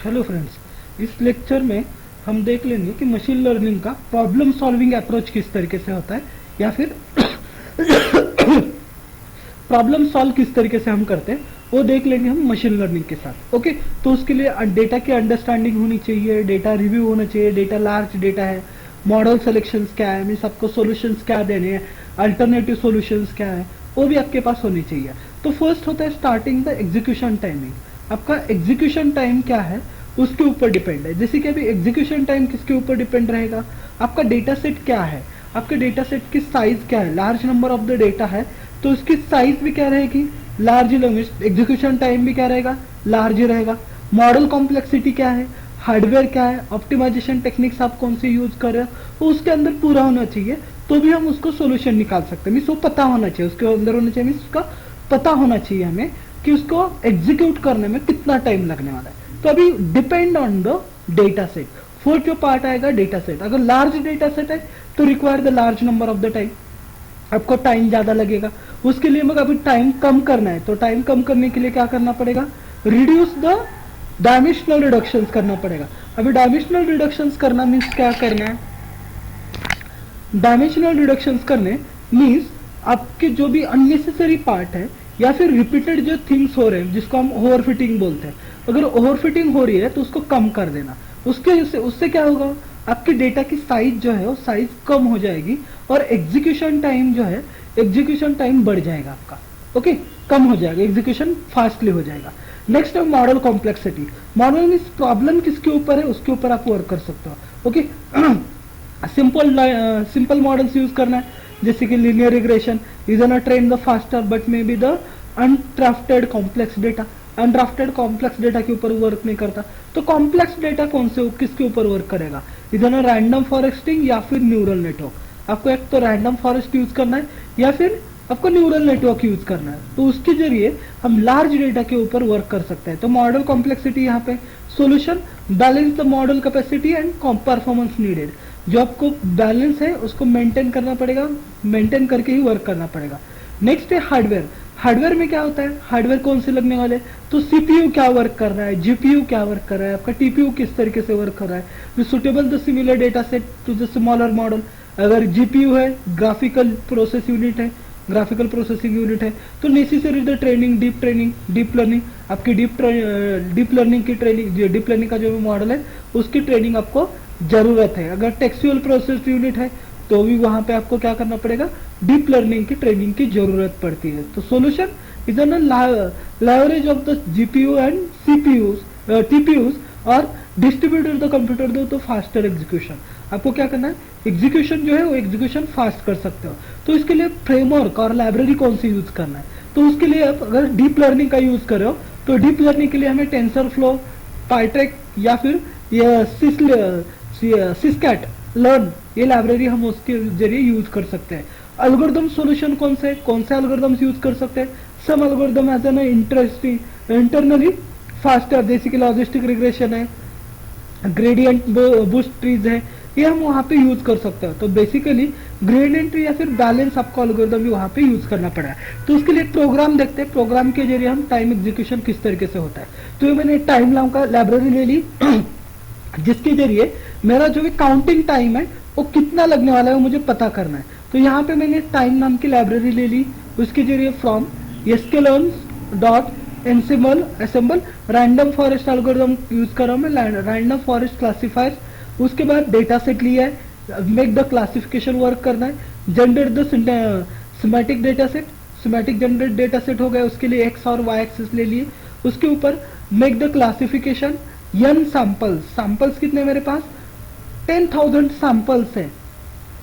Hello friends, इस lecture में हम देख लेंगे कि मशीन लर्निंग का प्रॉब्लम सॉल्विंग अप्रोच किस तरीके से होता है या फिर प्रॉब्लम सॉल्व किस तरीके से हम करते हैं वो देख लेंगे हम मशीन लर्निंग के साथ। ओके, तो उसके लिए डेटा की अंडरस्टैंडिंग होनी चाहिए, डेटा रिव्यू होना चाहिए, डेटा लार्ज डेटा है, मॉडल सिलेक्शंस क्या है, मीन्स आपको सॉल्यूशंस क्या देने हैं, अल्टरनेटिव सॉल्यूशंस क्या है, वो भी आपके पास होनी चाहिए। तो फर्स्ट होता है स्टार्टिंग द एग्जीक्यूशन टाइमिंग। आपका एग्जीक्यूशन टाइम क्या है उसके ऊपर डिपेंड है। जैसे कि अभी एग्जीक्यूशन टाइम किसके ऊपर डिपेंड रहेगा, आपका डेटा सेट क्या है, आपके डेटा सेट की साइज क्या है, large number of the data है तो उसकी साइज भी क्या रहेगी, लार्ज ही, एग्जीक्यूशन टाइम भी क्या रहेगा, लार्ज ही रहेगा। मॉडल कॉम्प्लेक्सिटी क्या है, हार्डवेयर क्या है, ऑप्टिमाइजेशन टेक्निक्स आप कौन से यूज कर रहे हो वो उसके अंदर पूरा होना चाहिए, तो भी हम उसको सोल्यूशन निकाल सकते हैं। मीन्स वो पता होना चाहिए, उसके अंदर होना चाहिए, मीन्स उसका पता होना चाहिए हमें कि उसको एग्जीक्यूट करने में कितना टाइम लगने वाला है। तो अभी depend on the data set, fourth जो पार्ट आएगा डेटा सेट। अगर लार्ज डेटा सेट है तो require the large number of the time, आपको टाइम ज्यादा लगेगा। उसके लिए मगर अभी टाइम कम करना है तो टाइम कम करने के लिए क्या करना पड़ेगा, रिड्यूस द डायमेंशनल रिडक्शंस करना पड़ेगा। अभी डायमेंशनल रिडक्शंस करना मीन्स क्या करना है, डायमेंशनल रिडक्शंस करने मीन्स आपके जो भी अननेसेसरी पार्ट है या फिर रिपीटेड जो थिंग्स हो रहे हैं जिसको हम ओवरफिटिंग बोलते हैं, अगर ओवरफिटिंग हो रही है तो उसको कम कर देना। उससे क्या होगा, आपके डेटा की साइज जो है वो साइज कम हो जाएगी और एग्जीक्यूशन टाइम जो है, एग्जीक्यूशन टाइम बढ़ जाएगा आपका। ओके, कम हो जाएगा, एग्जीक्यूशन फास्टली हो जाएगा। नेक्स्ट है model complexity. Model means problem किसके ऊपर है उसके ऊपर आप वर्क कर सकते हो। ओके, सिंपल मॉडल्स यूज करना है, जैसे कि linear regression is an train the faster but may be the undrafted complex data. Undrafted complex data के ऊपर वर्क नहीं करता, तो कॉम्प्लेक्स डेटा कौन से किसके ऊपर वर्क करेगा, इधर रैंडम फॉरेस्टिंग या फिर न्यूरल नेटवर्क। आपको एक तो रैंडम फॉरेस्ट यूज करना है या फिर आपको न्यूरल नेटवर्क यूज करना है, तो उसके जरिए हम लार्ज डेटा के ऊपर वर्क कर सकते हैं। तो मॉडल कॉम्प्लेक्सिटी यहाँ पे solution, balance the model capacity and performance needed. जो आपको बैलेंस है उसको मेंटेन करना पड़ेगा, मेंटेन करके ही वर्क करना पड़ेगा। नेक्स्ट है हार्डवेयर। हार्डवेयर में क्या होता है, हार्डवेयर कौन से लगने वाले, तो सीपीयू क्या वर्क कर रहा है, जीपीयू क्या वर्क कर रहा है, आपका टीपीयू किस तरीके से वर्क कर रहा है, suitable the similar data set to the smaller model. अगर जीपीयू है, ग्राफिकल प्रोसेस यूनिट है, ग्राफिकल प्रोसेसिंग यूनिट है, तो necessary the training, deep learning, आपकी डीप लर्निंग की ट्रेनिंग, डीप लर्निंग का जो मॉडल है उसकी ट्रेनिंग आपको जरूरत है। अगर टेक्सुअल प्रोसेस यूनिट है तो भी वहां पे आपको क्या करना पड़ेगा, डीप लर्निंग की ट्रेनिंग की जरूरत पड़ती है। तो solution is an leverage of the GPU and CPUs, TPUs और डिस्ट्रीब्यूटेड द कंप्यूटर दो तो फास्टर एग्जीक्यूशन। आपको क्या करना है, एग्जीक्यूशन जो है वो एग्जीक्यूशन फास्ट कर सकते हो, तो इसके लिए फ्रेमवर्क और लाइब्रेरी कौन सी यूज करना है, तो उसके लिए आप अगर डीप लर्निंग का यूज कर रहे हो तो डीप लर्निंग के लिए हमें टेंसर फ्लो, पाइट्रेक या फिर सिस्कैट लर्न, ये लाइब्रेरी हम उसके जरिए यूज कर सकते हैं। एल्गोरिथम सॉल्यूशन कौन से एल्गोरिथम्स यूज कर सकते हैं, some algorithm as an interesting internally faster, जैसे कि लॉजिस्टिक रिग्रेशन है, ग्रेडियंट बूस्ट ट्रीज है, ये हम वहां पे यूज कर सकते हैं। तो बेसिकली ग्रेडियंट ट्री या फिर बैलेंस आपको एल्गोरिथम भी वहां पे यूज करना पड़ा है। तो उसके लिए प्रोग्राम देखते हैं, प्रोग्राम के जरिए हम टाइम एग्जीक्यूशन किस तरीके से होता है। तो ये मैंने टाइम नाम का लाइब्रेरी ले ली जिसके जरिए मेरा जो भी काउंटिंग टाइम है वो कितना लगने वाला है वो मुझे पता करना है। तो यहाँ पे मैंने टाइम नाम की लाइब्रेरी ले ली, उसके जरिए from sklearn dot assemble random forest algorithm use कर रहा हूँ मैं, रैंडम फॉरेस्ट क्लासीफायर। उसके बाद डेटा सेट लिया है, मेक द क्लासिफिकेशन वर्क करना है, generate the semantic data set, semantic generate data set हो गया, उसके लिए एक्स और वाई एक्सिस ले लिए। उसके ऊपर make the classification, n samples, samples कितने मेरे पास 10,000 सैंपल्स है,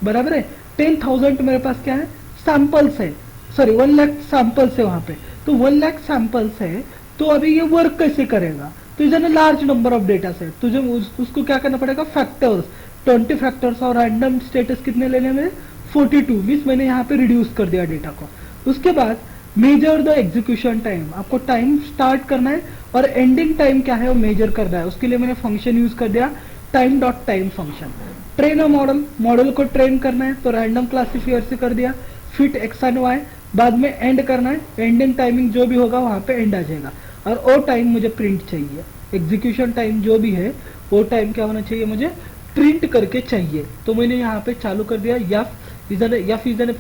बराबर है 10,000 मेरे पास क्या है सैंपल्स है, सॉरी 1 लाख सैंपल्स है वहां पे। तो 1 लाख सैंपल्स है, तो अभी ये वर्क कैसे करेगा, तो is an large number of data set, तुझे उसको क्या करना पड़ेगा, फैक्टर्स 20 फैक्टर्स और रैंडम स्टेटस कितने लेने में 42, मीन्स मैंने यहाँ पे रिड्यूस कर दिया डेटा को। उसके बाद मेजर द एग्जीक्यूशन टाइम, आपको टाइम स्टार्ट करना है और एंडिंग टाइम क्या है वो मेजर करना है। उसके लिए मैंने फंक्शन यूज कर दिया time dot time function. Train a model, model को ट्रेन करना है तो रैंडम क्लासिफायर से कर दिया, फिट एक्स एंड वाई, बाद में एंड करना है, एंडिंग टाइमिंग जो भी होगा वहां पे एंड आ जाएगा और वो टाइम मुझे प्रिंट चाहिए। एग्जीक्यूशन टाइम जो भी है वो टाइम क्या होना चाहिए, मुझे प्रिंट करके चाहिए। तो मैंने यहाँ पे चालू कर दिया F is an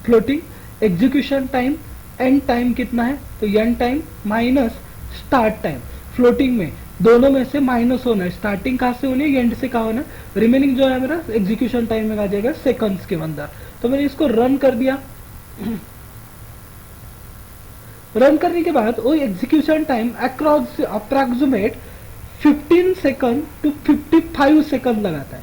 floating execution time, and time कितना है, तो and time minus start time. Floating में दोनों में से माइनस होना है, स्टार्टिंग कहाँ से होनी है, एंड से कहाँ होना है, रिमेनिंग जो है मेरा एग्जीक्यूशन टाइम में आ जाएगा सेकंड्स के अंदर। तो मैंने इसको रन कर दिया। रन करने के बाद वो execution time across approximate 15 second to 55 second लगाता है।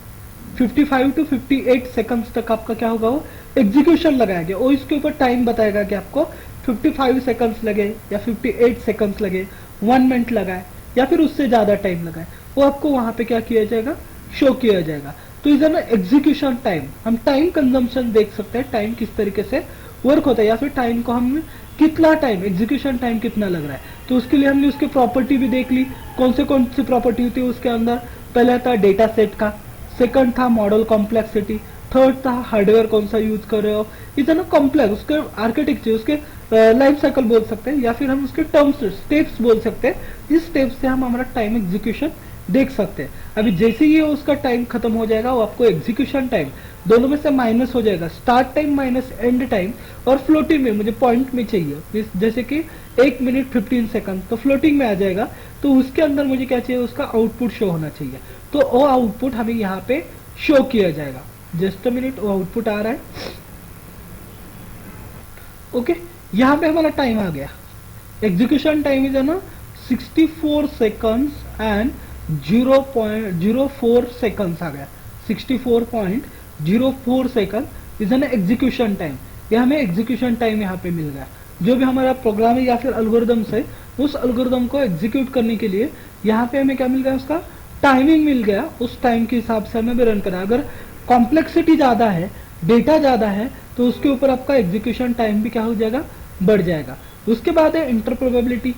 55 टू 58 सेकंड्स तक आपका क्या होगा, वो एग्जीक्यूशन लगाएगा। वो इसके ऊपर टाइम बताएगा कि आपको 55 सेकंड्स लगे या 58 सेकंड्स लगे, 1 मिनट लगाए या फिर उससे ज्यादा टाइम लगाए, वो आपको वहां पे क्या किया जाएगा, शो किया जाएगा। तो इधर ना एग्जीक्यूशन टाइम, हम टाइम कंजम्पशन देख सकते हैं, टाइम किस तरीके से वर्क होता है, या फिर टाइम को हम कितना टाइम, एग्जीक्यूशन टाइम कितना लग रहा है। तो उसके लिए हमने उसकी प्रॉपर्टी भी देख ली, कौन सी प्रॉपर्टी होती है उसके अंदर। पहला था डेटा सेट का, सेकंड था मॉडल कॉम्प्लेक्सिटी, थर्ड था हार्डवेयर कौन सा यूज कर रहे हो, इतना कॉम्प्लेक्स उसके आर्किटेक्चर, उसके लाइफ साइकिल बोल सकते हैं, या फिर हम उसके टर्म्स स्टेप्स बोल सकते हैं। इस स्टेप्स से हम हमारा टाइम एग्जीक्यूशन देख सकते हैं। अभी जैसे ही उसका टाइम खत्म हो जाएगा, वो आपको एग्जीक्यूशन टाइम दोनों में से माइनस हो जाएगा, start time minus and time. और फ्लोटिंग में मुझे पॉइंट में चाहिए, जैसे कि 1 मिनट 15 सेकंड, तो फ्लोटिंग में आ जाएगा। तो उसके अंदर मुझे क्या चाहिए, उसका आउटपुट शो होना चाहिए। तो वो आउटपुट हमें यहाँ पे शो किया जाएगा। जस्ट अ मिनट, वो आउटपुट आ रहा है। ओके, यहाँ पे हमारा टाइम आ गया। एग्जीक्यूशन टाइम इज ना 64 सेकंड्स एंड 0.04 सेकंड्स आ गया। 64.04 second is an execution time. ये हमें एग्जीक्यूशन टाइम यहाँ पे मिल गया। जो भी हमारा प्रोग्राम है या फिर एल्गोरिदम्स है, उस एल्गोरिदम को एग्जीक्यूट करने के लिए यहाँ पे हमें क्या मिल गया, उसका टाइमिंग मिल गया। उस टाइम के हिसाब से हमें भी रन करना। अगर कॉम्प्लेक्सिटी ज्यादा है, डेटा ज्यादा है, तो उसके ऊपर आपका एग्जीक्यूशन टाइम भी क्या हो जाएगा, बढ़ जाएगा। उसके बाद है इंटरप्रेबिलिटी।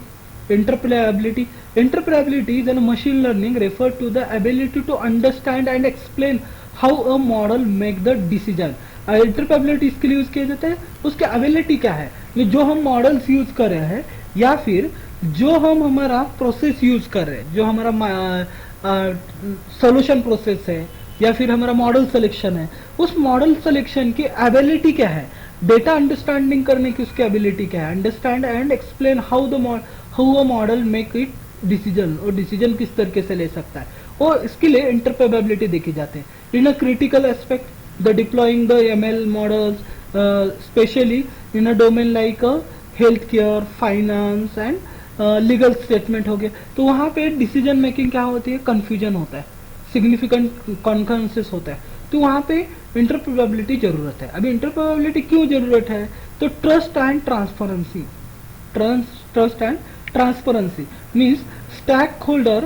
Interpretability is in machine learning refer to the ability to understand and explain how a model make the decision। इंटरप्रेबिलिटी इसके लिए यूज किया जाता है, उसके एबिलिटी क्या है, जो हम मॉडल्स यूज कर रहे हैं या फिर जो हम हमारा प्रोसेस यूज कर रहे हैं, जो हमारा सोल्यूशन प्रोसेस है या फिर हमारा मॉडल सिलेक्शन है, उस मॉडल सिलेक्शन की एबिलिटी क्या है, डेटा अंडरस्टैंडिंग करने की उसकी एबिलिटी क्या है, understand and explain how a model make it decision, और डिसीजन किस तरीके से ले सकता है, और इसके लिए इंटरप्रेबिलिटी देखी जाती है। In a critical aspect the deploying the ML models specially in a domain like health care, finance and legal statement हो गए, तो वहाँ पे डिसीजन मेकिंग क्या होती है, कंफ्यूजन होता है, सिग्निफिकेंट कॉन्फ्रेंसेस होता है, तो वहाँ पे इंटरप्रेबिलिटी जरूरत है। अभी इंटरप्रेबिलिटी क्यों जरूरत है, तो trust and transparency, trust and transparency means stakeholder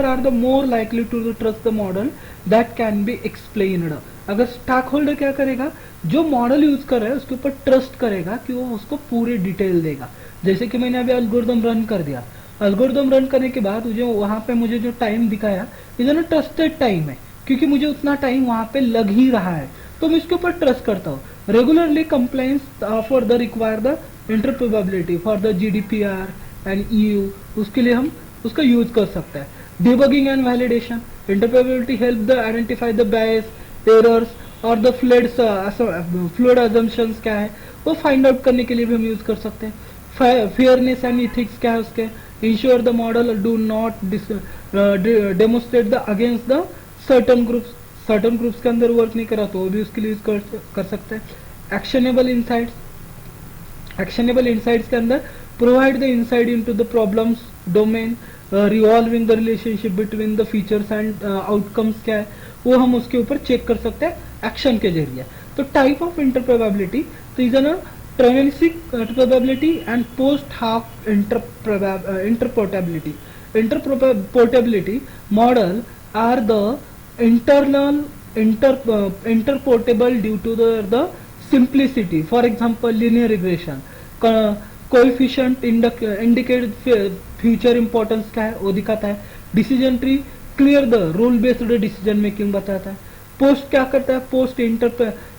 are the more likely to trust the model that can be explained। अगर स्टैक होल्डर क्या करेगा, जो मॉडल यूज कर रहा है उसके ऊपर ट्रस्ट करेगा कि वो उसको पूरी डिटेल देगा। जैसे कि मैंने अभी एल्गोरिदम रन कर दिया, एल्गोरिदम रन करने के बाद जो वहां पे मुझे जो टाइम दिखाया, इधर ट्रस्टेड टाइम है, क्योंकि मुझे उतना टाइम वहां पे लग ही रहा है, तो मैं इसके ऊपर ट्रस्ट करता हूँ। Regularly complaints for the require the interpretability for the GDPR and EU, उसके लिए हम उसका यूज कर सकते हैं। Debugging and validation, interpretability help the identify the bias, errors और द फ्लूइड अजम्पशंस क्या है वो फाइंड आउट करने के लिए भी हम यूज कर सकते हैं। फेयरनेस एंड इथिक्स क्या है उसके, ensure the model do not demonstrate the against the certain groups के अंदर वर्क नहीं करा तो वो भी उसके लिए यूज कर सकते हैं। एक्शनेबल इनसाइट्स के अंदर provide the insight into the problems domain, revolving the relationship between the features and outcomes क्या है वो हम उसके ऊपर चेक कर सकते हैं एक्शन के जरिए। तो टाइप ऑफ इंटरप्रेबिलिटी, तो is an intrinsic interpretability and post hoc interpretability. Interpretability model are the internal interportable due to the simplicity, for example linear regression, coefficient indicate future importance क्या है वो दिखाता है, decision tree clear the rule based decision making बताता है। post क्या करता है, post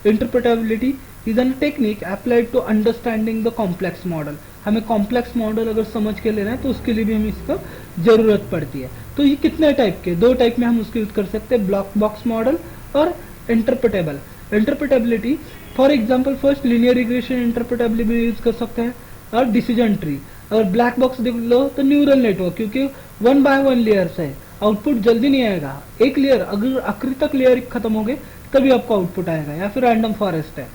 interpretability is a technique applied to understanding the complex model। हमें कॉम्प्लेक्स मॉडल अगर समझ के लेना है तो उसके लिए भी हमें इसका जरूरत पड़ती है। तो ये कितने टाइप के, दो टाइप में हम उसको यूज कर सकते हैं, ब्लॉक बॉक्स मॉडल और interpretable. Interpretability for example first linear regression interpretability use कर सकते हैं, और डिसीजन ट्री। और ब्लैक बॉक्स देख लो तो न्यूरल नेटवर्क, क्योंकि 1 बाय 1 लेयर्स है, आउटपुट जल्दी नहीं आएगा, एक लेयर अगर आखिरी तक लेयर खत्म हो गए तभी आपको आउटपुट आएगा। या फिर रैंडम फॉरेस्ट है।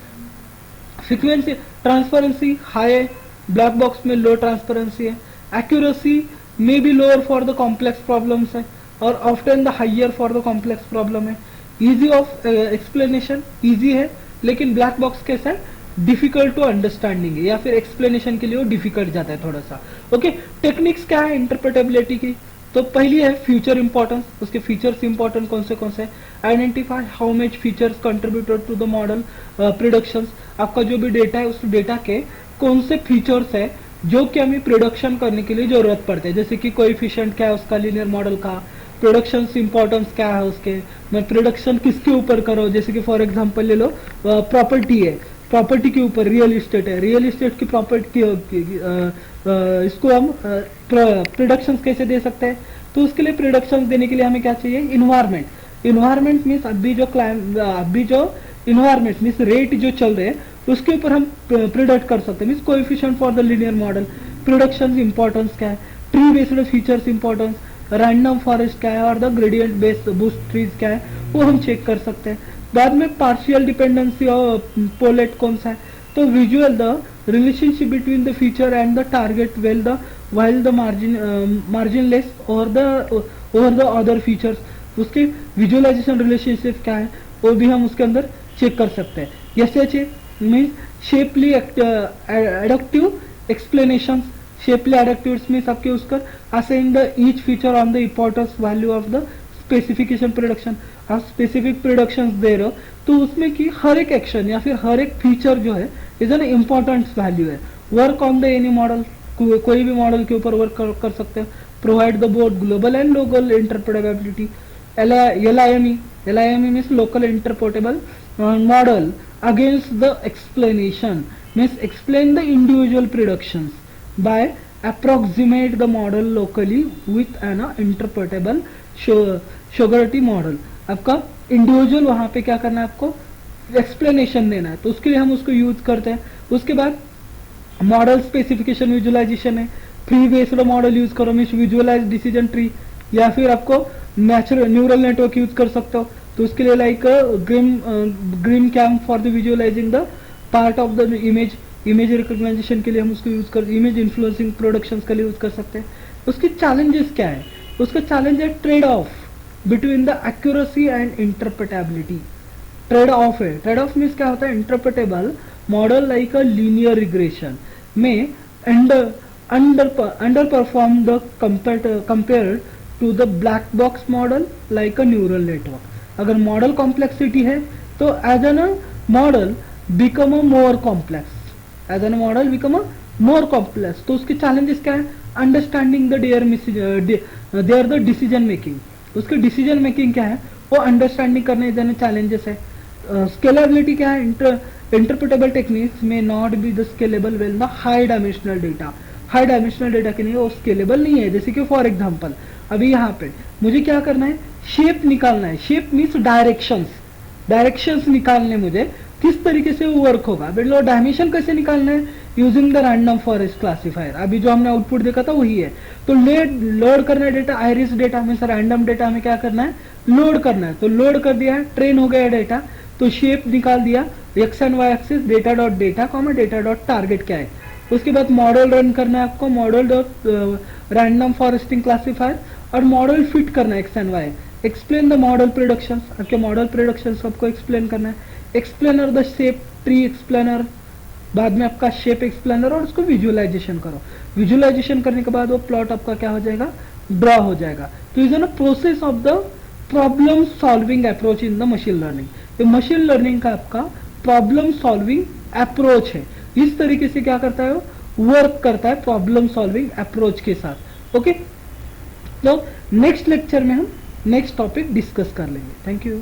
फ्रीक्वेंसी ट्रांसपेरेंसी हाई है, ब्लैक बॉक्स में लो ट्रांसपेरेंसी है। Accuracy may be lower for the complex problems है, और often the higher for the complex problem है। इजी ऑफ एक्सप्लेनेशन, इजी है, लेकिन ब्लैक बॉक्स कैसा है, डिफिकल्ट टू अंडरस्टैंडिंग है, या फिर एक्सप्लेनेशन के लिए वो डिफिकल्ट जाता है थोड़ा सा। ओके, टेक्निक्स क्या है इंटरप्रेटेबिलिटी की? तो पहली है फ्यूचर इंपॉर्टेंस, उसके फीचर्स इंपॉर्टेंट कौन से, identify how much features contributed to the model productions, आपका जो भी डेटा है उस डेटा के कौन से फीचर्स है जो कि हमें प्रोडक्शन करने के लिए जरूरत पड़ते हैं, जैसे कि कोएफिशिएंट क्या है उसका लीनियर मॉडल का, प्रोडक्शन इंपॉर्टेंस क्या है उसके, मैं प्रोडक्शन किसके ऊपर करो, जैसे कि फॉर एग्जांपल ले लो प्रॉपर्टी है, प्रॉपर्टी के ऊपर रियल इस्टेट है, रियल इस्टेट की प्रॉपर्टी इसको हम प्रोडक्शन कैसे दे सकते हैं? तो उसके लिए प्रोडक्शन देने के लिए हमें क्या चाहिए, इन्वायरमेंट। इन्वायरमेंट मीन्स अभी जो इन्वायरमेंट मीन्स रेट जो चल रहे हैं उसके ऊपर हम प्रोडक्ट कर सकते हैं, means coefficient for the linear model, production importance क्या है, tree based features importance, random forest क्या है, और the gradient based boost trees क्या है वो हम चेक कर सकते हैं। बाद में पार्शियल डिपेंडेंसी और पोलेट कौन सा है, तो visual the relationship between the feature and the target while the marginless or the other features, उसके विजुअलाइजेशन रिलेशनशिप क्या है वो भी हम उसके अंदर चेक कर सकते हैं। SHA means shapely एडक्टिव explanation, shapely एडक्टिव्स means आपके उसका assign the each feature on the importance value of the specification production. आप स्पेसिफिक प्रोडक्शन दे रहे हो तो उसमें की हर एक एक्शन या फिर हर एक फीचर जो है इज एन इम्पोर्टेंस वैल्यू है। Work on the any model, कोई भी मॉडल के ऊपर वर्क कर सकते हैं। Provide the both global and local interpretability. LIME means local interpretable model against the explanation, means explain the individual productions by approximate the model locally with an interpretable surrogate model। आपका individual वहां पे क्या करना है, आपको explanation देना है, तो उसके लिए हम उसको यूज करते हैं। उसके बाद मॉडल स्पेसिफिकेशन विजुअलाइजेशन है, फ्री बेस्ड मॉडल यूज करो मीन्स विजुअलाइज डिसीजन ट्री, या फिर आपको नेचुरल न्यूरल नेटवर्क यूज कर सकते हो, तो उसके लिए like grim cam for the visualizing the part of the image recognization के लिए हम उसको यूज कर, इमेज इन्फ्लुएंसिंग प्रोडक्शंस के लिए यूज कर सकते हैं। उसके चैलेंजेस क्या है, उसका चैलेंज है trade off between the accuracy and interpretability. Trade off है, ट्रेड ऑफ मीन्स क्या होता है, interpretable model like a linear regression में underperform the compare to the black box model like a neural network. अगर model complexity है तो as an model become a more complex, as an model become a more complex. तो उसके challenges क्या है, understanding the there the decision making, उसके decision making क्या है वो अंडरस्टैंडिंग करने देने चैलेंजेस है। स्केलेबिलिटी क्या है, इंटरप्रेटेबल टेक्निक्स में not be the scalable well the high dimensional data, high dimensional data के लिए वो स्केलेबल नहीं है। जैसे कि फॉर एग्जांपल अभी यहाँ पे मुझे क्या करना है, शेप निकालना है, शेप मीन्स डायरेक्शंस निकालने, मुझे किस तरीके से वो वर्क होगा, मतलब डायमेंशन कैसे निकालना है, using the random forest classifier. अभी जो हमने आउटपुट देखा था वही है। तो लोड करना है data, iris data means random data हमें क्या करना है, लोड करना है। तो लोड कर दिया है, ट्रेन हो गया डेटा, तो शेप निकाल दिया, X and Y axis, data dot data comma data dot target क्या है। उसके बाद मॉडल रन करना है आपको, model dot random foresting classifier, और मॉडल फिट करना है X and Y. Explain the model productions, आपके मॉडल प्रोडक्शंस आपको एक्सप्लेन करना है। Explainer the shape tree explainer, बाद में आपका शेप एक्सप्लेनर, और उसको विजुअलाइजेशन करो। विजुअलाइजेशन करने के बाद वो प्लॉट आपका क्या हो जाएगा, ड्रॉ हो जाएगा। तो is N process of the problem solving approach in the machine learning. ये मशीन लर्निंग का आपका प्रॉब्लम सॉल्विंग अप्रोच है, इस तरीके से क्या करता है, वर्क करता है प्रॉब्लम सॉल्विंग अप्रोच के साथ। ओके, तो नेक्स्ट लेक्चर में हम नेक्स्ट टॉपिक डिस्कस कर लेंगे। Thank you.